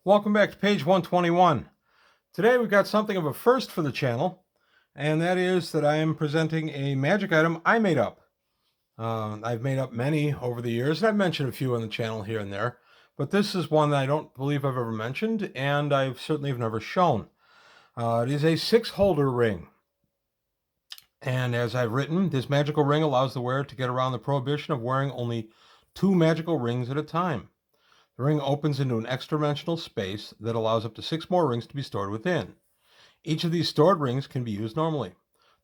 Welcome back to page 121. Today we've got something of a first for the channel, and that is that I am presenting a magic item I made up. I've made up many over the years, and I've mentioned a few on the channel here and there, but this is one that I don't believe I've ever mentioned, and I certainly have never shown. It is a 6-holder ring. And as I've written, this magical ring allows the wearer to get around the prohibition of wearing only 2 magical rings at a time. The ring opens into an extra-dimensional space that allows up to 6 more rings to be stored within. Each of these stored rings can be used normally.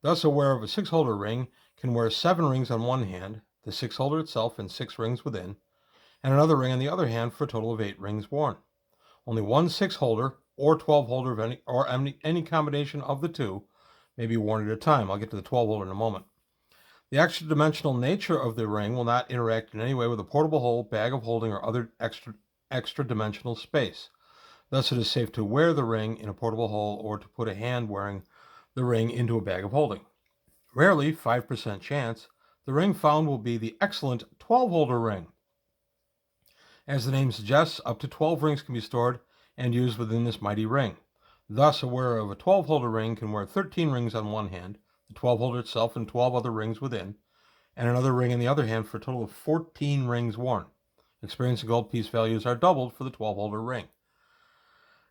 Thus, a wearer of a 6-holder ring can wear 7 rings on one hand, the 6-holder itself and 6 rings within, and another ring on the other hand for a total of 8 rings worn. Only one 6-holder or 12-holder of any combination of the two may be worn at a time. I'll get to the 12-holder in a moment. The extra-dimensional nature of the ring will not interact in any way with a portable hole, bag of holding, or other extra-dimensional space. Thus, it is safe to wear the ring in a portable hole or to put a hand wearing the ring into a bag of holding. Rarely, 5% chance, the ring found will be the excellent 12-holder ring. As the name suggests, up to 12 rings can be stored and used within this mighty ring. Thus, a wearer of a 12-holder ring can wear 13 rings on one hand, the 12-holder itself and 12 other rings within, and another ring in the other hand for a total of 14 rings worn. Experience and gold piece values are doubled for the 12-holder ring.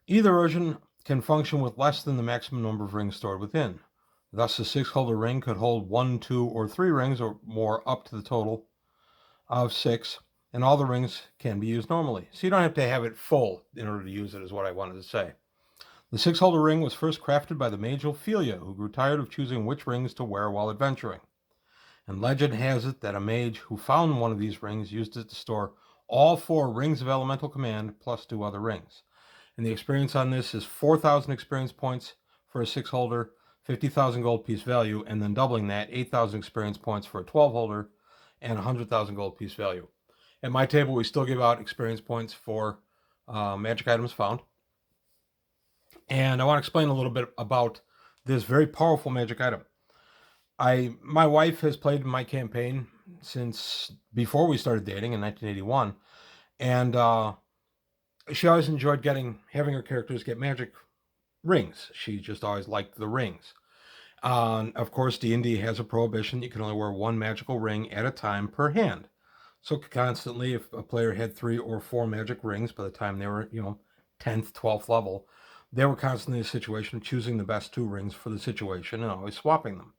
Either version can function with less than the maximum number of rings stored within. Thus, the 6-holder ring could hold 1, 2, or 3 rings or more up to the total of 6, and all the rings can be used normally. So you don't have to have it full in order to use it, is what I wanted to say. The 6-holder ring was first crafted by the mage Ophelia, who grew tired of choosing which rings to wear while adventuring. And legend has it that a mage who found one of these rings used it to store all 4 rings of elemental command plus 2 other rings. And the experience on this is 4,000 experience points for a 6-holder, 50,000 gold piece value, and then doubling that, 8,000 experience points for a 12-holder, and 100,000 gold piece value. At my table, we still give out experience points for magic items found. And I want to explain a little bit about this very powerful magic item. My wife has played in my campaign since before we started dating in 1981, and she always enjoyed having her characters get magic rings. She just always liked the rings. Of course, D&D has a prohibition. You can only wear 1 magical ring at a time per hand. So constantly, if a player had 3 or 4 magic rings by the time they were, 10th, 12th level, they were constantly in a situation of choosing the best 2 rings for the situation and always swapping them.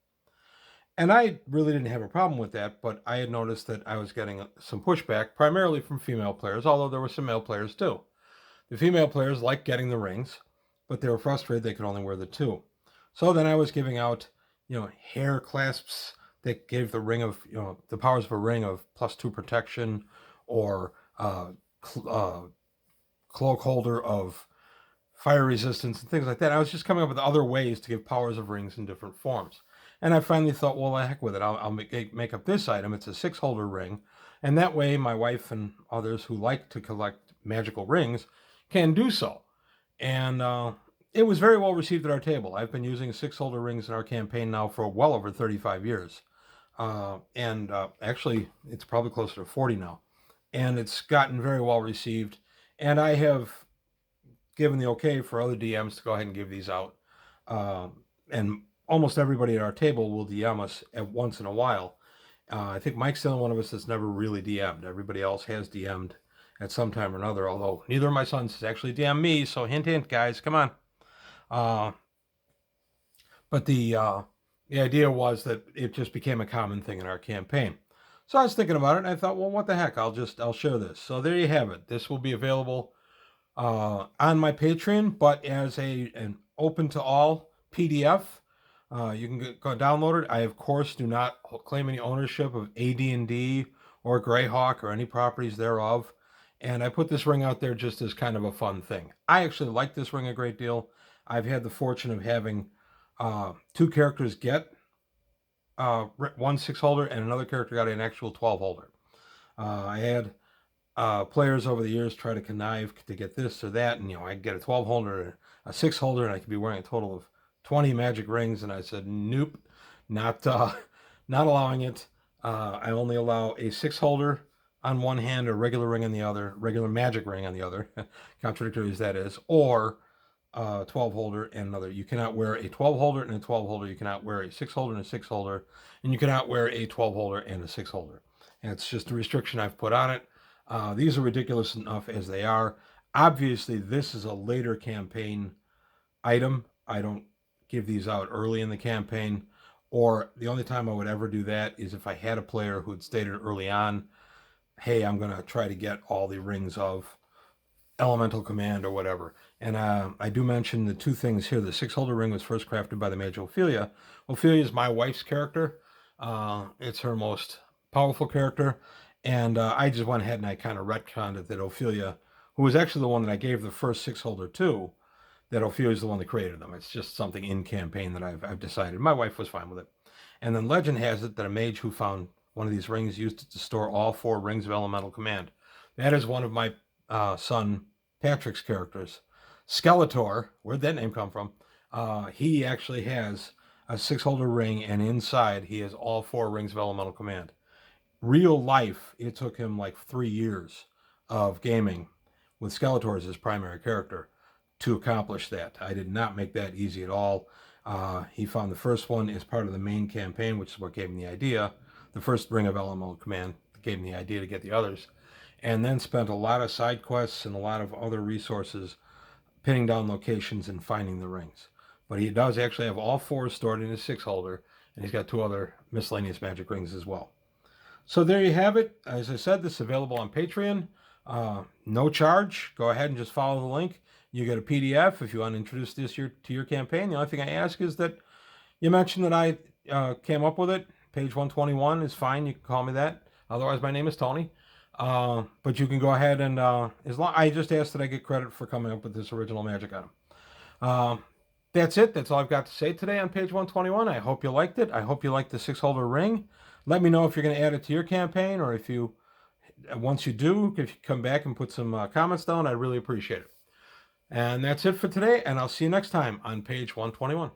And I really didn't have a problem with that, but I had noticed that I was getting some pushback, primarily from female players, although there were some male players too. The female players liked getting the rings, but they were frustrated they could only wear the 2. So then I was giving out, hair clasps that gave the ring of, the powers of a ring of +2 protection, or cloak holder of fire resistance and things like that. I was just coming up with other ways to give powers of rings in different forms. And I finally thought, well, the heck with it. I'll make up this item. It's a 6-holder ring. And that way my wife and others who like to collect magical rings can do so. And it was very well received at our table. I've been using 6-holder rings in our campaign now for well over 35 years. Actually, it's probably closer to 40 now. And it's gotten very well received. And I have given the okay for other DMs to go ahead and give these out. And almost everybody at our table will DM us at once in a while. I think Mike's the only one of us that's never really DM'd. Everybody else has DM'd at some time or another, although neither of my sons has actually DM'd me, so hint, hint, guys, come on. But the idea was that it just became a common thing in our campaign. So I was thinking about it, and I thought, well, what the heck, I'll share this. So there you have it. This will be available on my Patreon, but as an open to all PDF. You can go download it. I, of course, do not claim any ownership of AD&D or Greyhawk or any properties thereof. And I put this ring out there just as kind of a fun thing. I actually like this ring a great deal. I've had the fortune of having 2 characters get 1 6-holder and another character got an actual 12-holder. I had players over the years try to connive to get this or that, and I'd get a 12-holder, a 6-holder, and I could be wearing a total of 20 magic rings, and I said, nope, not allowing it. I only allow a 6-holder on one hand, a regular ring on the other, regular magic ring on the other, contradictory as that is, or a 12 holder and another. You cannot wear a 12 holder and a 12 holder. You cannot wear a 6 holder and a 6 holder, and you cannot wear a 12 holder and a 6 holder. And it's just a restriction I've put on it. These are ridiculous enough as they are. Obviously, this is a later campaign item. I don't give these out early in the campaign, or the only time I would ever do that is if I had a player who had stated early on, hey, I'm going to try to get all the rings of elemental command or whatever. And I do mention the two things here. The 6-holder ring was first crafted by the mage Ophelia. Ophelia is my wife's character. It's her most powerful character. And I just went ahead and I kind of retconned it that Ophelia, who was actually the one that I gave the first 6-holder to, that Ophelia is the one that created them. It's just something in campaign that I've decided. My wife was fine with it. And then legend has it that a mage who found one of these rings used it to store all 4 rings of elemental command. That is one of my son Patrick's characters. Skeletor, where'd that name come from? He actually has a 6-holder ring, and inside he has all 4 rings of elemental command. Real life, it took him like 3 years of gaming with Skeletor as his primary character to accomplish that. I did not make that easy at all. He found the first one as part of the main campaign, which is what gave him the idea. The first ring of elemental command gave him the idea to get the others, and then spent a lot of side quests and a lot of other resources pinning down locations and finding the rings. But he does actually have all 4 stored in his 6-holder, and he's got 2 other miscellaneous magic rings as well. So there you have it. As I said, this is available on Patreon. No charge. Go ahead and just follow the link. You get a PDF if you want to introduce this to your campaign. The only thing I ask is that you mention that I came up with it. Page 121 is fine. You can call me that. Otherwise, my name is Tony. But you can go ahead and I just ask that I get credit for coming up with this original magic item. That's it. That's all I've got to say today on page 121. I hope you liked it. I hope you liked the 6-holder ring. Let me know if you're going to add it to your campaign, or if you, once you do, if you come back and put some comments down, I'd really appreciate it. And that's it for today, and I'll see you next time on page 121.